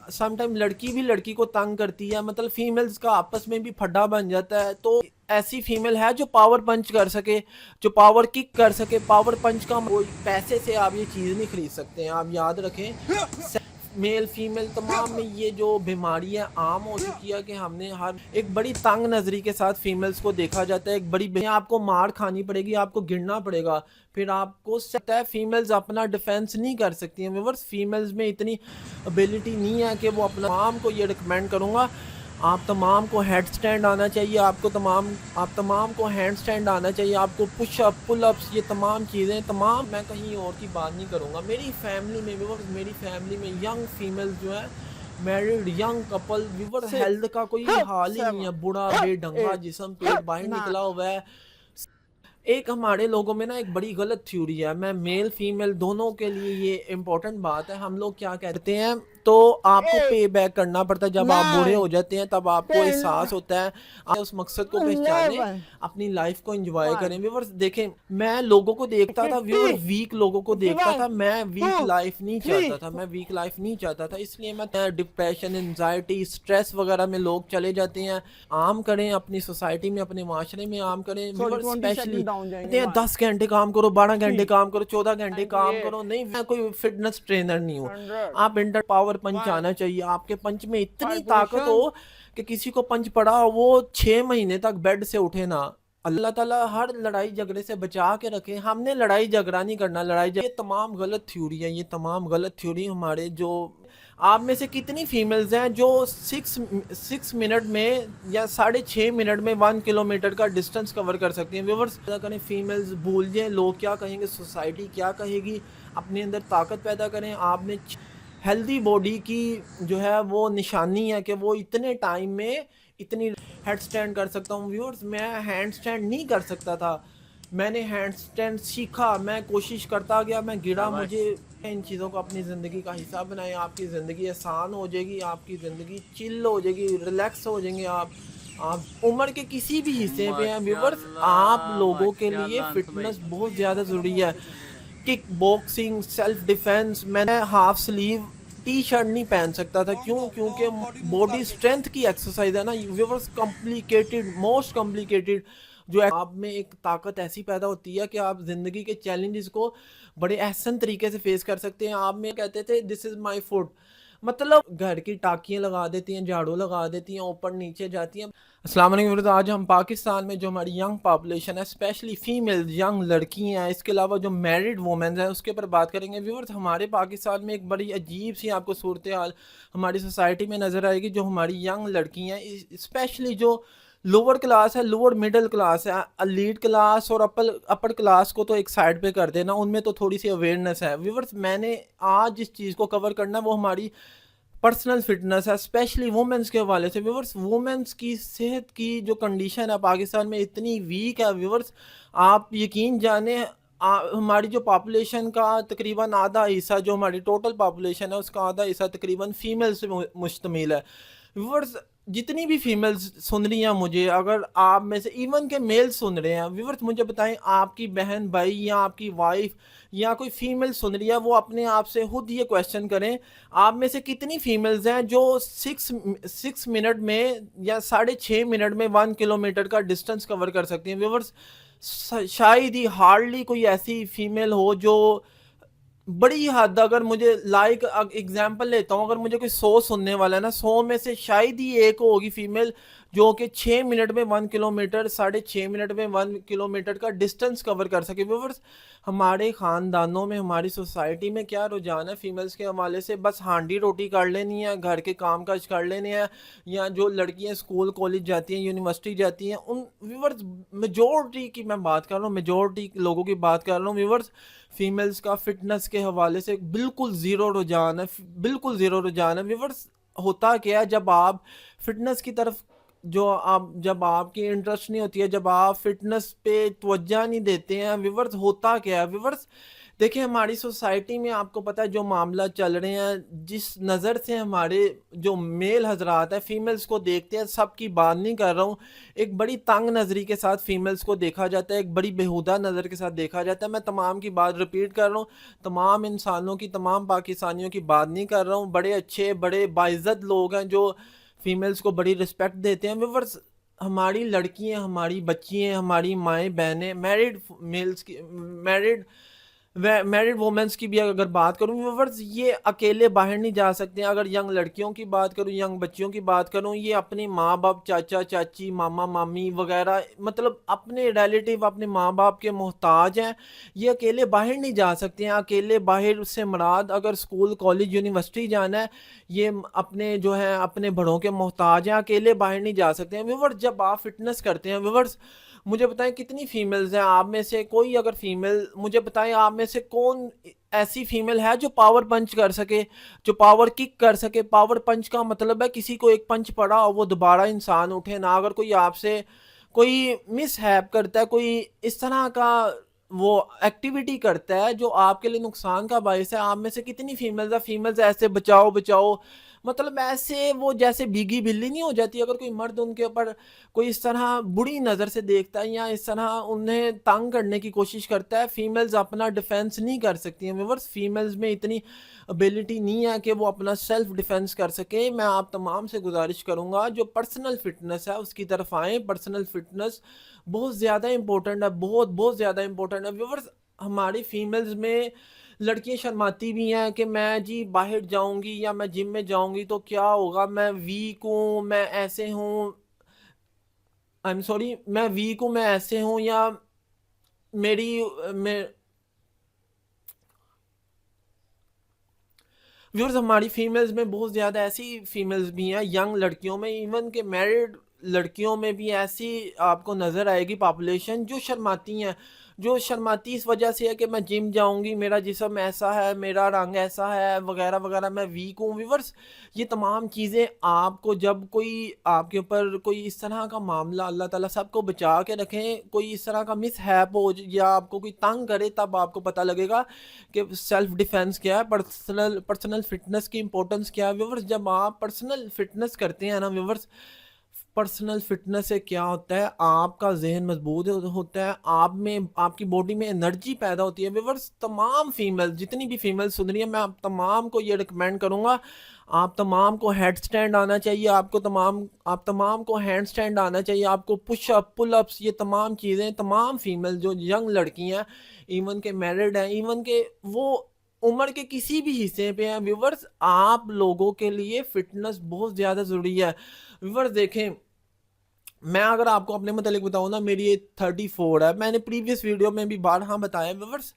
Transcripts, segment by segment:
Sometime लड़की भी लड़की को तंग करती है, मतलब फीमेल्स का आपस में भी फड्डा बन जाता है। तो ऐसी फीमेल है जो पावर पंच कर सके, जो पावर किक कर सके। पावर पंच का कोई पैसे से आप ये चीज़ नहीं खरीद सकते हैं, आप याद रखें। मेल फीमेल तमाम में ये जो बीमारी है आम हो चुकी है कि हमने हर एक बड़ी तंग नज़री के साथ फीमेल्स को देखा जाता है। एक बड़ी आपको मार खानी पड़ेगी, आपको गिरना पड़ेगा, फिर आपको सकता है। फीमेल्स अपना डिफेंस नहीं कर सकती हैं व्यूअर्स, फीमेल्स में इतनी एबिलिटी नहीं है कि वो अपना। तमाम को ये रिकमेंड करूँगा, आप तमाम को हेड स्टैंड आना चाहिए, आप तमाम को हैंड स्टैंड आना चाहिए, आपको पुश अप पुल अप्स, ये तमाम चीज़ें तमाम। मैं कहीं और की बात नहीं करूँगा। मेरी फैमिली में व्यूअर्स, मेरी फैमिली में यंग फीमेल्स जो है, married young couple viewer, health का कोई हाल ही नहीं है। बूढ़ा बेढंगा जिस्म, पेट बाहर निकला हुआ है। एक हमारे लोगों में ना एक बड़ी गलत थ्योरी है, मैं मेल फीमेल दोनों के लिए ये इम्पोर्टेंट बात है। हम लोग क्या कहते हैं, तो आपको पे बैक करना पड़ता है जब आप बूढ़े हो जाते हैं, तब आपको एहसास होता है। आप उस मकसद को पहचाने, अपनी लाइफ को एंजॉय करें। व्यूअर्स देखें, मैं लोगों को देखता था व्यूअर, वीक लोगों को देखता था, मैं वीक लाइफ नहीं चाहता था, मैं वीक लाइफ नहीं चाहता था। इसलिए मैं डिप्रेशन, एंजाइटी, स्ट्रेस वगैरह में लोग चले जाते हैं। आम करें अपनी सोसाइटी में, अपने माशरे में आम करें व्यूअर। स्पेशली कहते हैं 10 घंटे काम करो, 12 घंटे काम करो, 14 घंटे काम करो। नहीं, मैं कोई फिटनेस ट्रेनर नहीं हूँ। आप इंटर पावर पंच आना चाहिए, आपके पंच में इतनी ताकत हो कि किसी को पंच पड़ा हो वो 6 महीने तक बेड से उठे ना। अल्लाह ताला हर लड़ाई झगड़े से बचा के रखे। हमने लड़ाई झगड़ा नहीं करना, ये तमाम गलत थ्योरी है, ये तमाम गलत थ्योरी हमारे जो। आप में से कितनी फीमेल्स हैं जो 6 मिनट में या 6.5 मिनट में 1 किलोमीटर का डिस्टेंस कवर कर सकती हैं। व्यूअर्स पैदा करें, फीमेल्स भूल जाएं लोग क्या कहेंगे, सोसाइटी क्या कहेगी। अपने अंदर ताकत पैदा करें। आप में हेल्दी बॉडी की जो है वो निशानी है कि वो इतने टाइम में इतनी हेड स्टैंड कर सकता हूँ। व्यूअर्स मैं हैंड स्टैंड नहीं कर सकता था, मैंने हैंड स्टैंड सीखा, मैं कोशिश करता गया, मैं गिरा। मुझे इन चीज़ों को अपनी ज़िंदगी का हिस्सा बनाएं, आपकी ज़िंदगी आसान हो जाएगी, आपकी ज़िंदगी चिल हो जाएगी, रिलैक्स हो जाएंगे आप उम्र के किसी भी हिस्से पे हैं व्यूवर्स, आप लोगों के लिए फिटनेस बहुत ज़्यादा ज़रूरी है। किक बॉक्सिंग, सेल्फ डिफेंस, मैंने हाफ स्लीव टी शर्ट नहीं पहन सकता था। क्यों? क्योंकि बॉडी स्ट्रेंथ की एक्सरसाइज है ना व्यूवर्स, कॉम्प्लिकेटेड, मोस्ट कॉम्प्लिकेटेड। जो आप में एक ताकत ऐसी पैदा होती है कि आप ज़िंदगी के चैलेंजेस को बड़े एहसन तरीके से फेस कर सकते हैं। आप में कहते थे दिस इज़ माई फुट, मतलब घर की टाकियाँ लगा देती हैं, झाड़ू लगा देती हैं, ऊपर नीचे जाती हैं। अस्सलाम वालेकुम व्यूअर्स, आज हम पाकिस्तान में जो हमारी यंग पॉपुलेशन है, स्पेशली फीमेल यंग लड़की हैं, इसके अलावा जो मैरिड वुमेन हैं, उसके ऊपर बात करेंगे। व्यूअर्स हमारे पाकिस्तान में एक बड़ी अजीब सी आपको सूरत हाल हमारी सोसाइटी में नज़र आएगी। जो हमारी यंग लड़की हैं, स्पेशली जो लोअर क्लास है, लोअर मिडिल क्लास है, लीड क्लास और अपर क्लास को तो एक साइड पे कर देना, उनमें तो थोड़ी सी अवेयरनेस है। व्यूअर्स मैंने आज जिस चीज़ को कवर करना है वो हमारी पर्सनल फिटनेस है, स्पेशली वुमेंस के हवाले से। व्यूवर्स वुमेंस की सेहत की जो कंडीशन है पाकिस्तान में इतनी वीक है व्यूवर्स, आप यकीन जाने हमारी जो पॉपुलेशन का तकरीबन आधा हिस्सा, जो हमारी टोटल पॉपुलेशन है उसका आधा हिस्सा तकरीबन फीमेल से मुश्तमिल है। व्यूवर्स जितनी भी फीमेल्स सुन रही हैं मुझे, अगर आप में से इवन के मेल सुन रहे हैं व्यूवर्स, मुझे बताएं आपकी बहन भाई या आपकी वाइफ या कोई फीमेल सुन रही है, वो अपने आप से खुद ये क्वेश्चन करें, आप में से कितनी फीमेल्स हैं जो 6 मिनट में या 6.5 मिनट में 1 किलोमीटर का डिस्टेंस कवर कर सकती हैं। व्यूवर्स शायद ही हार्डली कोई ऐसी फीमेल हो जो बड़ी हद, अगर मुझे लाइक एग्जांपल लेता हूँ, अगर मुझे कोई 100 सुनने वाला है ना, 100 में से शायद ही एक होगी फीमेल जो कि 6 मिनट में 1 किलोमीटर, 6.5 मिनट में 1 किलोमीटर का डिस्टेंस कवर कर सके। व्यूवर्स हमारे ख़ानदानों में, हमारी सोसाइटी में क्या रुझान है फीमेल्स के हवाले से, बस हांडी रोटी कर लेनी है, घर के काम काज कर लेने हैं, या जो लड़कियां स्कूल कॉलेज जाती हैं, यूनिवर्सिटी जाती हैं, उन व्यूवर्स मेजोरिटी की मैं बात कर रहा हूँ, मेजोरिटी लोगों की बात कर रहा हूँ व्यूवर्स, फीमेल्स का फिटनेस के हवाले से बिल्कुल ज़ीरो रुझान है, बिल्कुल ज़ीरो रुझान है। व्यूवर्स होता क्या है, जब आप फिटनेस की तरफ जो आप जब आपकी इंटरेस्ट नहीं होती है, जब आप फिटनेस पे तवज्जो नहीं देते हैं व्यूवर्स, होता क्या है व्यूवर्स, देखिए, हमारी सोसाइटी में आपको पता है जो मामला चल रहे हैं, जिस नज़र से हमारे जो मेल हज़रात हैं फ़ीमेल्स को देखते हैं, सबकी बात नहीं कर रहा हूँ। एक बड़ी तंग नज़री के साथ फ़ीमेल्स को देखा जाता है, एक बड़ी बेहुदा नज़र के साथ देखा जाता है। मैं तमाम की बात रिपीट कर रहा हूँ, तमाम इंसानों की, तमाम पाकिस्तानियों की बात नहीं कर रहा हूँ। बड़े अच्छे, बड़े बाइज़्ज़त लोग हैं जो फ़ीमेल्स को बड़ी रिस्पेक्ट देते हैं। व्यूअर्स, हमारी लड़कियाँ, हमारी बच्चियाँ, हमारी माएँ-बहनें, मैरिड मेल्स की मैरिड मैरिड वुमेन्स की भी अगर बात करूँ व्यूअर्स, ये अकेले बाहर नहीं जा सकते हैं। अगर यंग लड़कियों की बात करूँ, यंग बच्चियों की बात करूँ, ये अपने माँ बाप, चाचा चाची, मामा मामी वगैरह, मतलब अपने रिलेटिव, अपने माँ बाप के मोहताज हैं। ये अकेले बाहर नहीं जा सकते हैं। अकेले बाहर से मुराद अगर स्कूल कॉलेज यूनिवर्सिटी जाना है, ये अपने जो है अपने बड़ों के मोहताज हैं, अकेले बाहर नहीं जा सकते हैं। व्यूअर्स, जब आप फिटनेस करते हैं व्यूअर्स, मुझे बताएं कितनी फीमेल्स हैं आप में से कोई, अगर फीमेल मुझे बताएं आप में से कौन ऐसी फीमेल है जो पावर पंच कर सके, जो पावर किक कर सके। पावर पंच का मतलब है किसी को एक पंच पड़ा और वो दोबारा इंसान उठे ना। अगर कोई आपसे कोई मिस हैप करता है, कोई इस तरह का वो एक्टिविटी करता है जो आपके लिए नुकसान का बायस है, आप में से कितनी फीमेल्स ऐसे बचाओ बचाओ, मतलब ऐसे वो जैसे भीगी बिल्ली नहीं हो जाती अगर कोई मर्द उनके ऊपर कोई इस तरह बुरी नज़र से देखता है या इस तरह उन्हें तंग करने की कोशिश करता है। फीमेल्स अपना डिफेंस नहीं कर सकती हैं व्यूअर्स, फीमेल्स में इतनी एबिलिटी नहीं है कि वो अपना सेल्फ डिफेंस कर सके। मैं आप तमाम से गुजारिश करूंगा जो पर्सनल फिटनेस है उसकी तरफ आएँ। पर्सनल फिटनेस बहुत ज़्यादा इंपॉर्टेंट है, बहुत बहुत ज़्यादा इंपॉर्टेंट है व्यूअर्स। हमारी फीमेल्स में लड़कियां शर्माती भी हैं कि मैं जी बाहर जाऊंगी या मैं जिम में जाऊंगी तो क्या होगा, मैं वीक हूँ, मैं ऐसे हूँ, आई एम सॉरी, मैं वीक हूँ, मैं ऐसे हूँ, या मेरी मैं व्यूअर्स, हमारी फीमेल्स में बहुत ज़्यादा ऐसी फीमेल्स भी हैं, यंग लड़कियों में, इवन के मैरिड लड़कियों में भी ऐसी आपको नज़र आएगी पॉपुलेशन जो शर्माती हैं। जो शर्माती इस वजह से है कि मैं जिम जाऊंगी, मेरा जिस्म ऐसा है, मेरा रंग ऐसा है वगैरह वगैरह, मैं वीक हूँ व्यूअर्स। ये तमाम चीज़ें आपको जब कोई आपके ऊपर कोई इस तरह का मामला, अल्लाह ताला सबको बचा के रखें, कोई इस तरह का मिस हैप हो या आपको कोई तंग करे, तब आपको पता लगेगा कि सेल्फ डिफेंस क्या है, पर्सनल पर्सनल फिटनेस की इंपॉर्टेंस क्या है व्यूअर्स। जब आप पर्सनल फिटनेस करते हैं ना व्यूअर्स, पर्सनल फिटनेस से क्या होता है, आपका जहन मजबूत होता है, आप में आपकी बॉडी में एनर्जी पैदा होती है व्यूअर्स। तमाम फीमेल, जितनी भी फीमेल सुन रही है, मैं आप तमाम को ये रिकमेंड करूंगा, आप तमाम को हेड स्टैंड आना चाहिए, आप तमाम को हैंड स्टैंड आना चाहिए, आपको पुश अप पुल अप्स, ये तमाम चीज़ें, तमाम फीमेल जो यंग लड़की हैं, इवन के मैरिड हैं, इवन के वो उम्र के किसी भी हिस्से पे हैं व्यूवर्स, आप लोगों के लिए फिटनेस बहुत ज़्यादा ज़रूरी है व्यूवर्स। देखें, मैं अगर आपको अपने मतलब बताऊँ ना, मेरी एज 34 है। मैंने प्रीवियस वीडियो में भी बार हाँ बताया व्यूवर्स,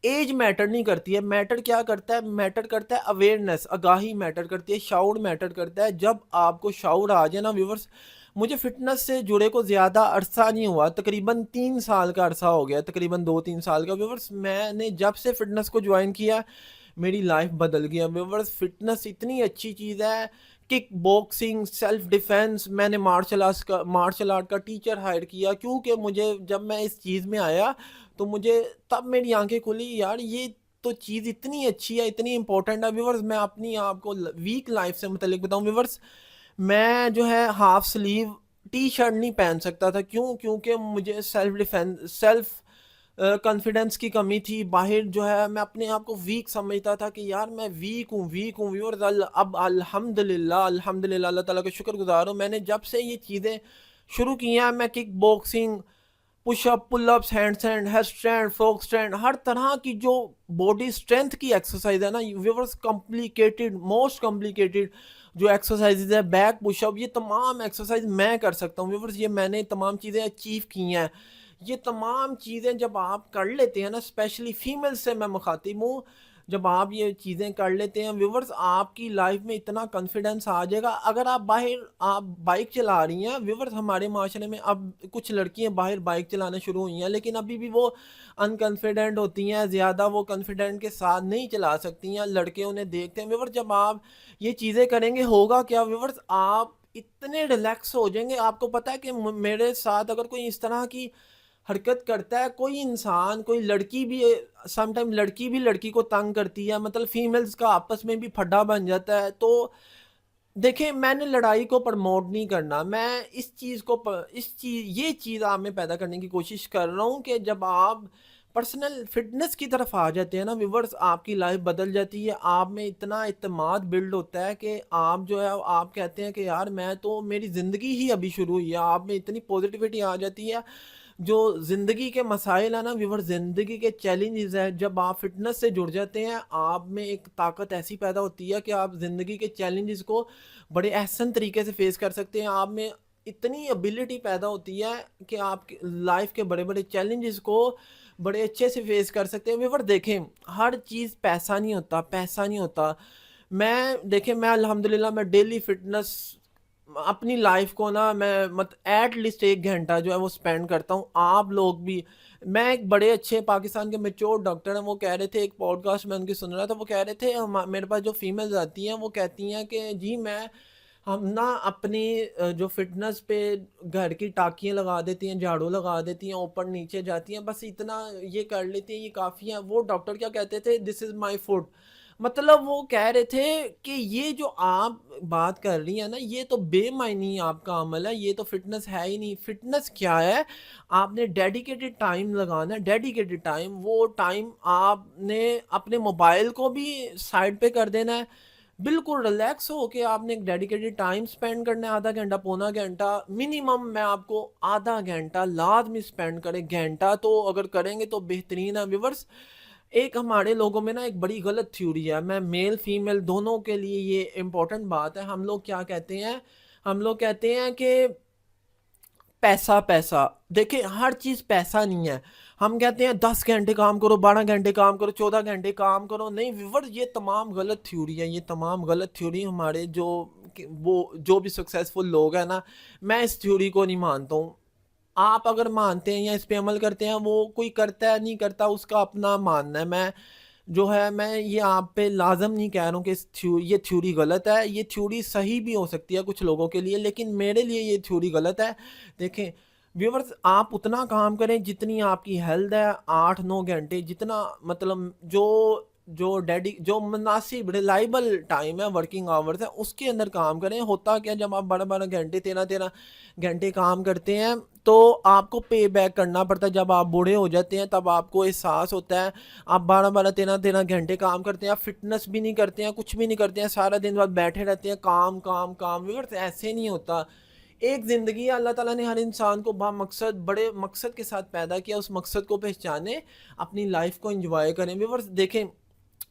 एज मैटर नहीं करती है। मैटर क्या करता है, मैटर करता है अवेयरनेस, आगाही मैटर करती है, शाउर मैटर करता है। जब आपको शाउर आ जाए ना व्यूवर्स, मुझे फिटनेस से जुड़े को ज़्यादा अरसा नहीं हुआ, तकरीबन 3 साल का अरसा हो गया, तकरीबन 2-3 साल का व्यूवर्स। मैंने जब से फिटनेस को ज्वाइन किया, मेरी लाइफ बदल गया व्यूवर्स। फिटनेस इतनी अच्छी चीज़ है, किक बॉक्सिंग, सेल्फ डिफेंस, मैंने मार्शल आर्ट का टीचर हायर किया, क्योंकि मुझे जब मैं इस चीज़ में आया तो मुझे तब मेरी आंखें खुली, यार ये तो चीज़ इतनी अच्छी है, इतनी इंपॉर्टेंट है व्यूवर्स। मैं अपनी आपको वीक लाइफ से मुतलिक बताऊं व्यूवर्स, मैं जो है हाफ स्लीव टी शर्ट नहीं पहन सकता था। क्यों? क्योंकि मुझे सेल्फ कॉन्फिडेंस की कमी थी। बाहर जो है मैं अपने आप को वीक समझता था कि यार मैं वीक हूँ व्यूअर्स। अब अल्हम्दुलिल्लाह अल्हम्दुलिल्लाह अल्लाह ताला का शुक्रगुजार हूँ, मैंने जब से ये चीज़ें शुरू की हैं, मैं kick boxing, pushup, pullups, hand stand, frog stand, हर तरह की जो बॉडी स्ट्रेंथ की एक्सरसाइज है ना व्यूअर्स, कॉम्प्लिकेटेड, मोस्ट कॉम्प्लिकेटेड जो एक्सरसाइजेज है, बैक पुशअप, ये तमाम एक्सरसाइज मैं कर सकता हूँ व्यूअर्स। ये मैंने तमाम चीज़ें अचीव की हैं। ये तमाम चीज़ें जब आप कर लेते हैं ना, स्पेशली फीमेल से मैं मुखातिब हूँ, जब आप ये चीज़ें कर लेते हैं व्यूवर्स, आपकी लाइफ में इतना कॉन्फिडेंस आ जाएगा। अगर आप बाहर आप बाइक चला रही हैं व्यूवर्स, हमारे माशरे में अब कुछ लड़कियां बाहर बाइक चलाना शुरू हुई हैं, लेकिन अभी भी वो अनकॉन्फिडेंट होती हैं, ज़्यादा वो कॉन्फिडेंट के साथ नहीं चला सकती हैं, लड़के उन्हें देखते हैं व्यूवर्स। जब आप ये चीज़ें करेंगे होगा क्या व्यूवर्स, आप इतने रिलैक्स हो जाएंगे। आपको पता है कि मेरे साथ अगर कोई इस तरह की हरकत करता है, कोई इंसान, कोई लड़की भी समटाइम लड़की भी लड़की को तंग करती है, मतलब फीमेल्स का आपस में भी फड्डा बन जाता है। तो देखिए, मैंने लड़ाई को प्रमोट नहीं करना, मैं इस चीज़ को इस चीज़ ये चीज़ आप में पैदा करने की कोशिश कर रहा हूँ कि जब आप पर्सनल फिटनेस की तरफ आ जाते हैं ना व्यूवर्स, आपकी लाइफ बदल जाती है। आप में इतना इत्तेमाद बिल्ड होता है कि आप जो है आप कहते हैं कि यार मैं तो, मेरी ज़िंदगी ही अभी शुरू हुई है। आप में इतनी पॉजिटिविटी आ जाती है। जो ज़िंदगी के मसाइल है ना व्यूअर, ज़िंदगी के चैलेंजेस है, जब आप फिटनेस से जुड़ जाते हैं, आप में एक ताकत ऐसी पैदा होती है कि आप ज़िंदगी के चैलेंजेस को बड़े एहसन तरीके से फेस कर सकते हैं। आप में इतनी एबिलिटी पैदा होती है कि आप लाइफ के बड़े बड़े चैलेंजेस को बड़े अच्छे से फेस कर सकते हैं। व्यूअर देखें, हर चीज़ पैसा नहीं होता, पैसा नहीं होता। मैं देखें, मैं अल्हम्दुलिल्लाह मैं डेली फिटनेस अपनी लाइफ को ना, मैं मत एट लीस्ट 1 घंटा जो है वो स्पेंड करता हूँ। आप लोग भी, मैं एक बड़े अच्छे पाकिस्तान के मेच्योर डॉक्टर हैं, वो कह रहे थे, एक पॉडकास्ट में उनकी सुन रहा था, वो कह रहे थे मेरे पास जो फीमेल्स आती हैं वो कहती हैं कि जी मैं, हम ना अपनी जो फिटनेस पे घर की टाकियाँ लगा देती हैं, झाड़ू लगा देती हैं, ऊपर नीचे जाती हैं, बस इतना ये कर लेती हैं, ये काफ़ी है। वो डॉक्टर क्या कहते थे, दिस इज़ माई फूड। मतलब वो कह रहे थे कि ये जो आप बात कर रही हैं ना, ये तो बेमायनी आपका अमल है, ये तो फिटनेस है ही नहीं। फिटनेस क्या है, आपने डेडिकेटेड टाइम लगाना है, डेडिकेटेड टाइम। वो टाइम आपने अपने मोबाइल को भी साइड पे कर देना है, बिल्कुल रिलैक्स हो के आपने एक डेडिकेटेड टाइम स्पेंड करना है, आधा घंटा पौना घंटा मिनिमम। मैं आपको आधा घंटा लाजमी स्पेंड करें, घंटा तो अगर करेंगे तो बेहतरीन है व्यूवर्स। एक हमारे लोगों में ना एक बड़ी गलत थ्योरी है, मैं मेल फीमेल दोनों के लिए ये इम्पोर्टेंट बात है। हम लोग क्या कहते हैं, हम लोग कहते हैं कि पैसा पैसा। देखिए, हर चीज़ पैसा नहीं है। हम कहते हैं 10 घंटे काम करो, 12 घंटे काम करो, 14 घंटे काम करो। नहीं व्यूवर, ये तमाम गलत थ्योरी है, ये तमाम गलत थ्योरी हमारे जो वो जो भी सक्सेसफुल लोग हैं ना, मैं इस थ्योरी को नहीं मानता हूँ। आप अगर मानते हैं या इस पे अमल करते हैं, वो कोई करता है नहीं करता उसका अपना मानना है। मैं जो है, मैं ये आप पे लाजम नहीं कह रहा हूँ कि ये थ्योरी गलत है। ये थ्योरी सही भी हो सकती है कुछ लोगों के लिए, लेकिन मेरे लिए ये थ्योरी गलत है। देखें व्यूवर्स, आप उतना काम करें जितनी आपकी हेल्थ है, 8-9 घंटे जितना, मतलब जो जो डेडी जो मुनासिब रिलायबल टाइम है, वर्किंग आवर्स है, उसके अंदर काम करें। होता क्या, जब आप 12-12 घंटे 13-13 घंटे काम करते हैं तो आपको पे बैक करना पड़ता है। जब आप बूढ़े हो जाते हैं तब आपको एहसास होता है। आप 12-12 13-13 घंटे काम करते हैं, आप फिटनेस भी नहीं करते हैं, कुछ भी नहीं करते हैं, सारा दिन बाद बैठे रहते हैं, काम काम काम। व्यूअर्स ऐसे नहीं होता। एक ज़िंदगी है, अल्लाह ताला ने हर इंसान को बामकसद, बड़े मकसद के साथ पैदा किया। उस मकसद को पहचाने, अपनी लाइफ को एंजॉय करें। व्यूअर्स देखें,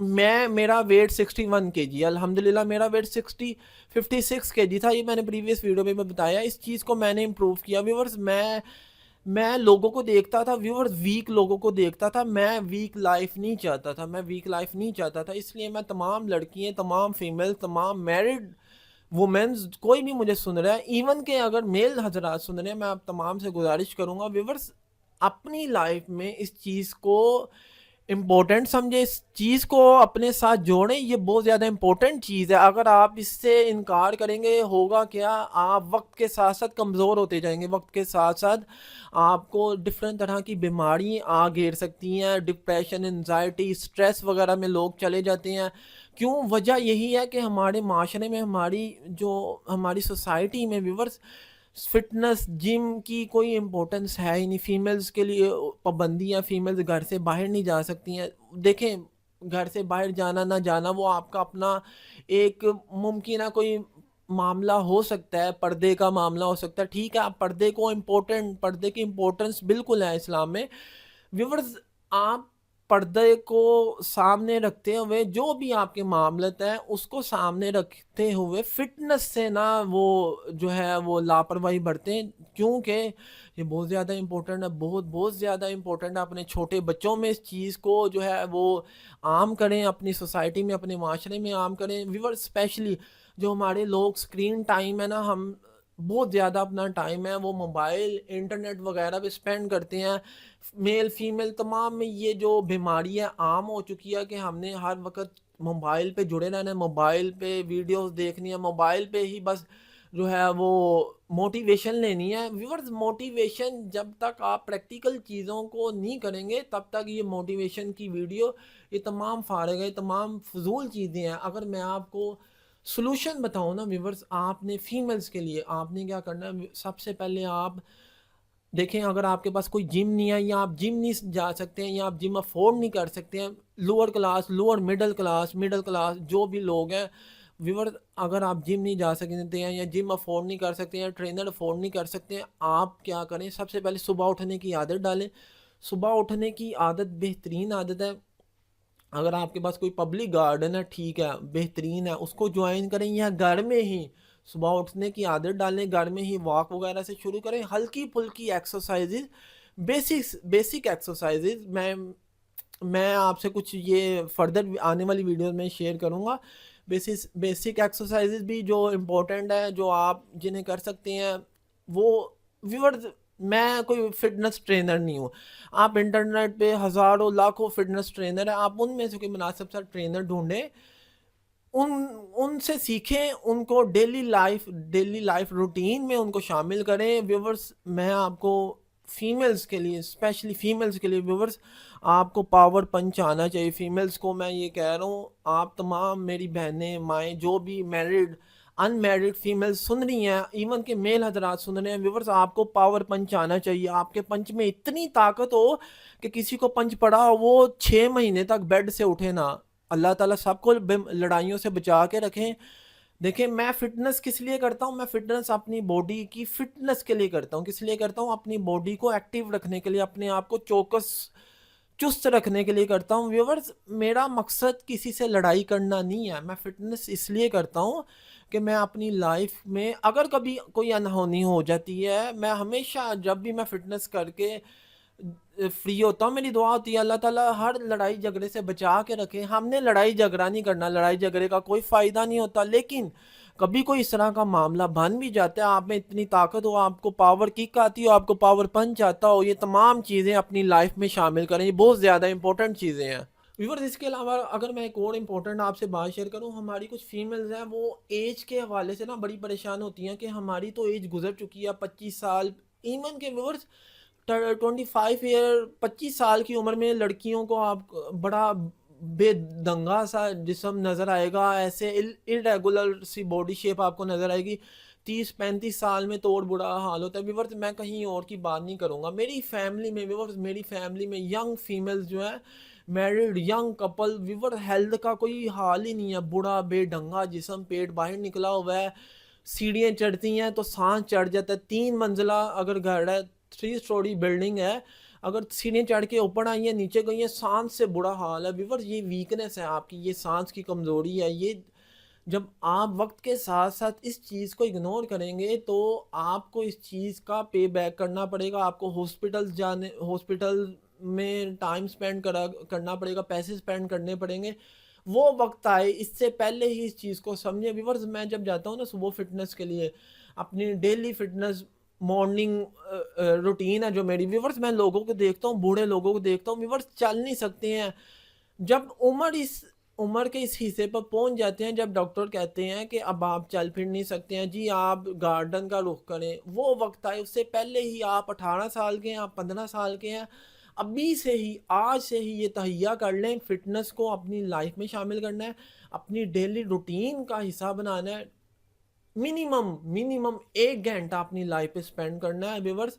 मैं, मेरा वेट 61 kg, अल्हम्दुलिल्लाह मेरा वेट 56 kg था। ये मैंने प्रीवियस वीडियो में बताया। इस चीज़ को मैंने इम्प्रूव किया व्यूवर्स। मैं लोगों को देखता था व्यूवर्स, वीक लोगों को देखता था। मैं वीक लाइफ नहीं चाहता था, मैं वीक लाइफ नहीं चाहता था। इसलिए मैं तमाम लड़कियाँ, तमाम फीमेल, तमाम मैरिड वुमेन्स, कोई भी मुझे सुन रहा है, इवन के अगर मेल हजरात सुन रहे हैं, मैं आप तमाम से गुजारिश करूँगा व्यूवर्स, अपनी लाइफ में इस चीज़ को इम्पोर्टेंट समझे, इस चीज़ को अपने साथ जोड़ें। ये बहुत ज़्यादा इम्पोर्टेंट चीज़ है। अगर आप इससे इनकार करेंगे, होगा क्या, आप वक्त के साथ साथ कमज़ोर होते जाएंगे। वक्त के साथ साथ आपको डिफरेंट तरह की बीमारी आ घेर सकती हैं, डिप्रेशन, एनजाइटी, स्ट्रेस वगैरह में लोग चले जाते हैं। क्यों? वजह यही है कि हमारे माशरे में, हमारी सोसाइटी में व्यूवर्स, फिटनेस जिम की कोई इम्पोर्टेंस है ही नहीं। फीमेल्स के लिए पाबंदियाँ, फीमेल्स घर से बाहर नहीं जा सकती हैं। देखें, घर से बाहर जाना ना जाना वो आपका अपना एक मुमकिन है कोई मामला हो सकता है, पर्दे का मामला हो सकता है। ठीक है, आप पर्दे की इम्पोर्टेंस बिल्कुल है इस्लाम में। व्यूवर्स, आप पर्दे को सामने रखते हुए, जो भी आपके मामलत है उसको सामने रखते हुए, फिटनेस से ना वो जो है वो लापरवाही बरतें। क्योंकि ये बहुत ज़्यादा इम्पोर्टेंट है, बहुत बहुत ज़्यादा इम्पोर्टेंट है। अपने छोटे बच्चों में इस चीज़ को जो है वो आम करें, अपनी सोसाइटी में, अपने माशरे में आम करें। व्यूअर्स, स्पेशली जो हमारे लोग स्क्रीन टाइम है ना, हम बहुत ज़्यादा अपना टाइम है वो मोबाइल, इंटरनेट वगैरह पे स्पेंड करते हैं। मेल फीमेल तमाम में ये जो बीमारी है आम हो चुकी है कि हमने हर वक्त मोबाइल पे जुड़े रहना है, मोबाइल पे वीडियोस देखनी है, मोबाइल पे ही बस जो है वो मोटिवेशन लेनी है। व्यूअर्स, मोटिवेशन जब तक आप प्रैक्टिकल चीज़ों को नहीं करेंगे तब तक ये मोटिवेशन की वीडियो, ये तमाम फारग है, ये तमाम फजूल चीज़ें हैं। अगर मैं आपको सॉल्यूशन बताऊँ ना व्यूअर्स, आपने फीमेल्स के लिए आपने क्या करना है, सबसे पहले आप देखें, अगर आपके पास कोई जिम नहीं है या आप जिम नहीं जा सकते हैं या आप जिम अफोर्ड नहीं कर सकते हैं, lower class, lower middle class जो भी लोग हैं व्यूअर, अगर आप जिम नहीं जा सकते हैं या जिम अफोर्ड नहीं कर सकते हैं, ट्रेनर अफोर्ड नहीं कर सकते हैं, आप क्या करें, सबसे पहले सुबह उठने की आदत डालें। सुबह उठने की आदत बेहतरीन आदत है। अगर आपके पास कोई पब्लिक गार्डन है, ठीक है, बेहतरीन है, उसको ज्वाइन करें या घर में ही सुबह उठने की आदत डालें, घर में ही वॉक वगैरह से शुरू करें, हल्की फुल्की एक्सरसाइजेज, बेसिक एक्सरसाइजेज। मैं आपसे कुछ ये फर्दर आने वाली वीडियो में शेयर करूँगा। बेसिक एक्सरसाइजेज भी जो इम्पोर्टेंट है, जो आप जिन्हें कर सकते हैं वो। व्यूअर्स, मैं कोई फिटनेस ट्रेनर नहीं हूँ। आप इंटरनेट पे हज़ारों लाखों फिटनेस ट्रेनर हैं, आप उनमें से कोई मुनासिब सा ट्रेनर ढूंढें, उन उनसे सीखें, उनको डेली लाइफ रूटीन में उनको शामिल करें। व्यूवर्स, मैं आपको फीमेल्स के लिए, स्पेशली फीमेल्स के लिए व्यूवर्स, आपको पावर पंच आना चाहिए। फीमेल्स को मैं ये कह रहा हूँ, आप तमाम मेरी बहनें, माएँ, जो भी मैरिड अनमैरिड फीमेल्स सुन रही हैं, इवन के मेल हजरात सुन रहे हैं व्यूवर्स, आपको पावर पंच आना चाहिए। आपके पंच में इतनी ताकत हो कि किसी को पंच पड़ा हो वो 6 महीने तक बेड से उठे ना। अल्लाह ताला सबको लड़ाइयों से बचा के रखें। देखिए, मैं फ़िटनेस किस लिए करता हूँ, मैं फ़िटनेस अपनी बॉडी की फ़िटनेस के लिए करता हूँ। किस लिए करता हूँ? अपनी बॉडी को एक्टिव रखने के लिए, अपने आप को चौकस चुस्त रखने के लिए करता हूँ। व्यूअर्स, मेरा मकसद किसी से लड़ाई करना नहीं है। मैं फ़िटनेस इसलिए करता हूँ कि मैं अपनी लाइफ में अगर कभी कोई अनहोनी हो जाती है, मैं हमेशा जब भी मैं फ़िटनेस करके फ्री होता हूँ, मेरी दुआ होती है अल्लाह ताला हर लड़ाई झगड़े से बचा के रखे। हमने लड़ाई झगड़ा नहीं करना, लड़ाई झगड़े का कोई फ़ायदा नहीं होता, लेकिन कभी कोई इस तरह का मामला बन भी जाता है, आप में इतनी ताकत हो, आपको पावर किक आती हो, आपको पावर पंच आता हो, ये तमाम चीज़ें अपनी लाइफ में शामिल करें, ये बहुत ज़्यादा इंपॉर्टेंट चीज़ें हैं। व्यूअर्स, इसके अलावा अगर मैं एक और इम्पोर्टेंट आपसे बात शेयर करूं, हमारी कुछ फीमेल्स हैं वो एज के हवाले से ना बड़ी परेशान होती हैं कि हमारी तो एज गुजर चुकी है, 25 साल, इवन के व्यूअर्स 25 ईयर, 25 साल की उम्र में लड़कियों को आप बड़ा बेदंगा सा जिस्म नज़र आएगा, ऐसे इरेगुलर सी बॉडी शेप आपको नज़र आएगी। 30-35 साल में तो और बुरा हाल होता है। व्यूअर्स, मैं कहीं और की बात नहीं करूँगा, मेरी फैमिली में व्यूअर्स, मेरी फैमिली में यंग फीमेल्स जो है, married young couple, viewer, health का कोई हाल ही नहीं है, बूढ़ा बेढंगा जिस्म, पेट बाहर निकला हुआ है, सीढ़ियाँ चढ़ती हैं तो सांस चढ़ जाता है। 3 मंजिला अगर घर है, 3 स्टोरी बिल्डिंग है, अगर सीढ़ियाँ चढ़ के ऊपर आई हैं, नीचे गई हैं, सांस से बुरा हाल है। व्यूअर, ये वीकनेस है आपकी, ये सांस की कमज़ोरी है। ये जब आप वक्त के साथ साथ इस चीज़ को इग्नोर करेंगे तो आपको इस चीज़ का पे बैक करना पड़ेगा। आपको हॉस्पिटल में टाइम स्पेंड करना पड़ेगा, पैसे स्पेंड करने पड़ेंगे। वो वक्त आए, इससे पहले ही इस चीज़ को समझे। व्यूवर्स, मैं जब जाता हूँ ना सुबह फिटनेस के लिए, अपनी डेली फिटनेस मॉर्निंग रूटीन है जो मेरी, व्यूवर्स, मैं लोगों को देखता हूँ, बूढ़े लोगों को देखता हूँ व्यूवर्स, चल नहीं सकते हैं। जब उम्र के इस हिस्से पर पहुंच जाते हैं, जब डॉक्टर कहते हैं कि अब आप चल फिर नहीं सकते हैं जी, आप गार्डन का रुख करें, वो वक्त आए। उससे पहले ही आप 18 साल के हैं, आप 15 साल के हैं, अभी से ही, आज से ही ये तहैया कर लें, फिटनेस को अपनी लाइफ में शामिल करना है, अपनी डेली रूटीन का हिस्सा बनाना है। मिनिमम मिनिमम 1 घंटा अपनी लाइफ पे स्पेंड करना है व्यूवर्स।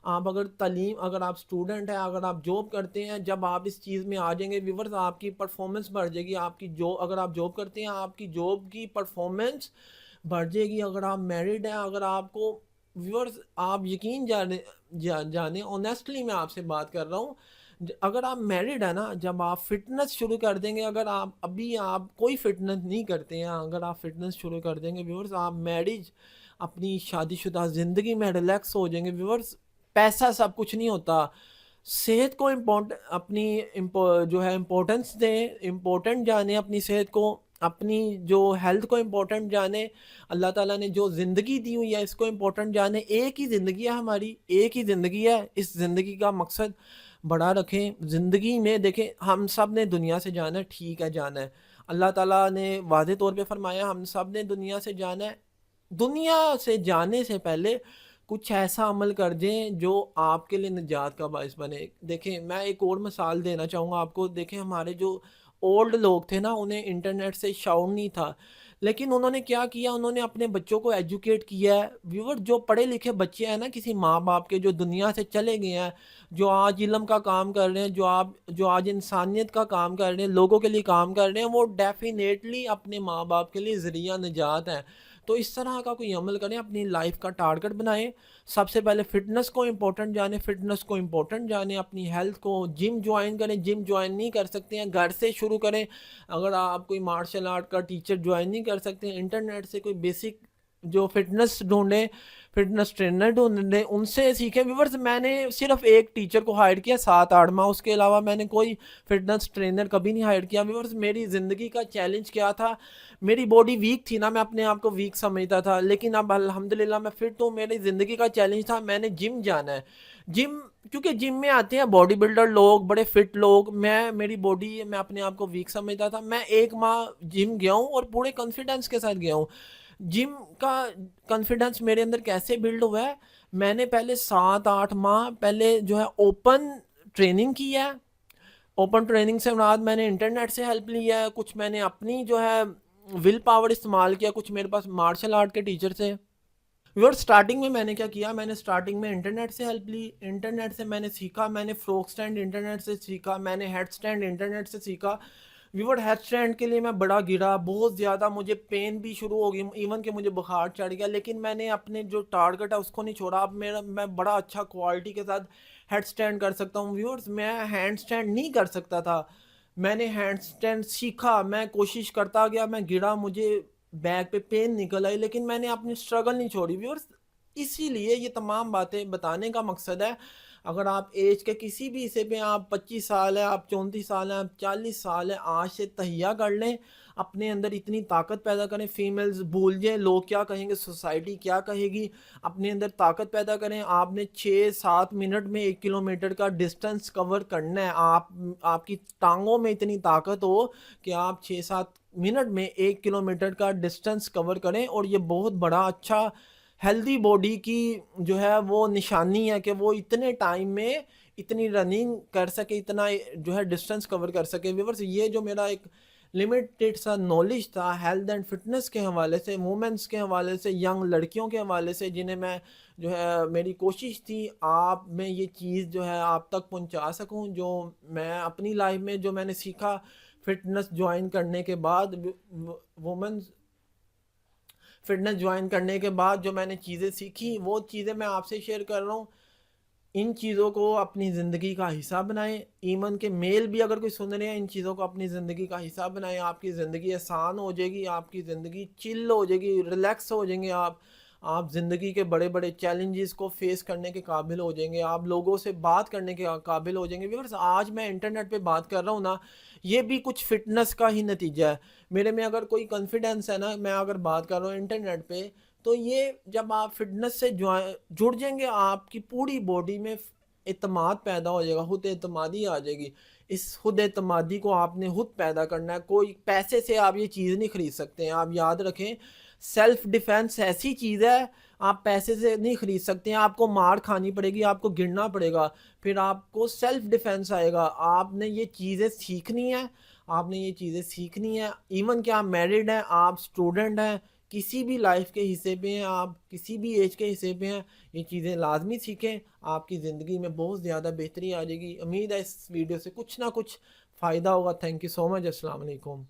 आप अगर आप स्टूडेंट हैं, अगर आप जॉब करते हैं, जब आप इस चीज़ में आ जाएंगे व्यूवर्स, आपकी परफॉर्मेंस बढ़ जाएगी। आपकी जो अगर आप जॉब करते हैं, आपकी जॉब की परफॉर्मेंस बढ़ जाएगी। अगर आप मैरिड हैं, अगर आपको व्यूवर्स, आप यकीन जाने ऑनेस्टली मैं आपसे बात कर रहा हूँ, अगर आप मैरिड है ना, जब आप फिटनेस शुरू कर देंगे, अगर आप कोई फिटनेस नहीं करते हैं, अगर आप फिटनेस शुरू कर देंगे व्यूवर्स, आप मैरिज अपनी शादीशुदा ज़िंदगी में रिलैक्स हो जाएंगे व्यूवर्स। पैसा सब कुछ नहीं होता, सेहत को जो है इम्पोर्टेंस दें, इम्पोर्टेंट जाने अपनी सेहत को, अपनी जो हेल्थ को इम्पोर्टेंट जाने। अल्लाह ताला ने जो ज़िंदगी दी हुई है इसको इम्पोर्टेंट जाने। एक ही ज़िंदगी है हमारी, एक ही ज़िंदगी है, इस ज़िंदगी का मकसद बड़ा रखें। ज़िंदगी में देखें, हम सब ने दुनिया से जाना है, ठीक है, जाना है। अल्लाह ताला ने वादे तौर पे फरमाया हम सब ने दुनिया से जाना है, दुनिया से जाने से पहले कुछ ऐसा अमल कर दें जो आपके लिए निजात का बायस बने। देखें, मैं एक और मिसाल देना चाहूँगा आपको। देखें, हमारे जो ओल्ड लोग थे ना, उन्हें इंटरनेट से शौक नहीं था, लेकिन उन्होंने क्या किया, उन्होंने अपने बच्चों को एजुकेट किया है। व्यूअर, जो पढ़े लिखे बच्चे हैं ना किसी माँ बाप के, जो दुनिया से चले गए हैं, जो आज इल्म का काम कर रहे हैं, जो आज इंसानियत का काम कर रहे हैं, लोगों के लिए काम कर रहे हैं, वो डेफिनेटली अपने माँ बाप के लिए ज़रिया निजात है। तो इस तरह का कोई अमल करें, अपनी लाइफ का टारगेट बनाएं। सबसे पहले फ़िटनेस को इम्पोर्टेंट जाने, अपनी हेल्थ को, जिम ज्वाइन करें। जिम ज्वाइन नहीं कर सकते हैं, घर से शुरू करें। अगर आप कोई मार्शल आर्ट का टीचर ज्वाइन नहीं कर सकते हैं, इंटरनेट से कोई बेसिक जो फिटनेस ढूंढें, फिटनेस ट्रेनर ढूंढें, उनसे सीखें। व्यूवर्स, मैंने सिर्फ एक टीचर को हायर किया 7-8 माह, उसके अलावा मैंने कोई फिटनेस ट्रेनर कभी नहीं हायर किया। व्यूवर्स, मेरी ज़िंदगी का चैलेंज क्या था, मेरी बॉडी वीक थी ना, मैं अपने आप को वीक समझता था, लेकिन अब अल्हम्दुलिल्लाह मैं फिट हूँ। मेरी ज़िंदगी का चैलेंज था, मैंने जिम जाना है। जिम, क्योंकि जिम में आते हैं बॉडी बिल्डर लोग, बड़े फिट लोग। मेरी बॉडी, मैं अपने आप को वीक समझता था। मैं 1 माह जिम गया हूँ और पूरे कॉन्फिडेंस के साथ गया हूँ। जिम का कॉन्फिडेंस मेरे अंदर कैसे बिल्ड हुआ है, मैंने पहले 7-8 माह पहले जो है ओपन ट्रेनिंग की है। ओपन ट्रेनिंग से बाद मैंने इंटरनेट से हेल्प लिया है, कुछ मैंने अपनी जो है विल पावर इस्तेमाल किया, कुछ मेरे पास मार्शल आर्ट के टीचर से। और स्टार्टिंग में मैंने क्या किया, मैंने स्टार्टिंग में इंटरनेट से हेल्प ली, इंटरनेट से मैंने सीखा, मैंने फ्रॉक स्टैंड इंटरनेट से सीखा, मैंने हेड स्टैंड इंटरनेट से सीखा। व्यूअर, हेड स्टैंड के लिए मैं बड़ा गिरा, बहुत ज़्यादा मुझे पेन भी शुरू हो गई, इवन कि मुझे बुखार चढ़ गया, लेकिन मैंने अपने जो टारगेट है उसको नहीं छोड़ा। अब मैं बड़ा अच्छा क्वालिटी के साथ हेड स्टैंड कर सकता हूँ। व्यूअर्स, मैं हैंड स्टैंड नहीं कर सकता था, मैंने हैंड स्टैंड सीखा, मैं कोशिश करता गया, मैं गिरा, मुझे बैक पे पेन निकल आई, लेकिन मैंने अपनी स्ट्रगल नहीं छोड़ी व्यूअर्स। इसीलिए ये तमाम बातें बताने का मकसद है, अगर आप एज के किसी भी हिस्से पे, आप 25 साल है, आप 34 साल हैं, आप 40 साल है, आज से तहिया कर लें, अपने अंदर इतनी ताकत पैदा करें। फीमेल्स भूल जाए लोग क्या कहेंगे, सोसाइटी क्या कहेगी, अपने अंदर ताकत पैदा करें। आपने 6-7 मिनट में 1 किलोमीटर का डिस्टेंस कवर करना है। आपकी टांगों में इतनी ताकत हो कि आप 6-7 मिनट में 1 किलोमीटर का डिस्टेंस कवर करें, और ये बहुत बड़ा अच्छा हेल्दी बॉडी की जो है वो निशानी है कि वो इतने टाइम में इतनी रनिंग कर सके, इतना जो है डिस्टेंस कवर कर सके। व्यूअर्स, ये जो मेरा एक लिमिटेड सा नॉलेज था हेल्थ एंड फिटनेस के हवाले से, वुमेंस के हवाले से, यंग लड़कियों के हवाले से, जिन्हें मैं जो है मेरी कोशिश थी आप में ये चीज़ जो है आप तक पहुंचा सकूं, जो मैं अपनी लाइफ में जो मैंने सीखा फिटनेस ज्वाइन करने के बाद, वुमेंस फिटनेस ज्वाइन करने के बाद जो मैंने चीज़ें सीखी, वो चीज़ें मैं आपसे शेयर कर रहा हूँ। इन चीज़ों को अपनी ज़िंदगी का हिस्सा बनाएं। ईमन के मेल भी अगर कोई सुन रहे हैं, इन चीज़ों को अपनी ज़िंदगी का हिस्सा बनाएं। आपकी ज़िंदगी आसान हो जाएगी, आपकी ज़िंदगी चिल हो जाएगी, रिलैक्स हो जाएंगे आप ज़िंदगी के बड़े बड़े चैलेंजेस को फेस करने के काबिल हो जाएंगे, आप लोगों से बात करने के काबिल हो जाएंगे। व्यूअर्स, आज मैं इंटरनेट पे बात कर रहा हूँ ना, ये भी कुछ फिटनेस का ही नतीजा है। मेरे में अगर कोई कॉन्फिडेंस है ना, मैं अगर बात कर रहा हूँ इंटरनेट पे, तो ये जब आप फिटनेस से जुड़ जाएंगे, आपकी पूरी बॉडी में इत्मीनान पैदा हो जाएगा, खुद एतमादी आ जाएगी। इस खुद एतमादी को आपने खुद पैदा करना है, कोई पैसे से आप ये चीज़ नहीं खरीद सकते हैं। आप याद रखें, सेल्फ डिफेंस ऐसी चीज़ है, आप पैसे से नहीं खरीद सकते हैं। आपको मार खानी पड़ेगी, आपको गिरना पड़ेगा, फिर आपको सेल्फ डिफेंस आएगा। आपने ये चीज़ें सीखनी है, आपने ये चीज़ें सीखनी है। इवन कि आप मैरिड हैं, आप स्टूडेंट हैं, किसी भी लाइफ के हिस्से पे हैं, आप किसी भी एज के हिस्से पे हैं, ये चीज़ें लाजमी सीखें, आपकी ज़िंदगी में बहुत ज़्यादा बेहतरी आ जाएगी। उम्मीद है इस वीडियो से कुछ ना कुछ फ़ायदा होगा। Thank you so much. अस्सलाम वालेकुम।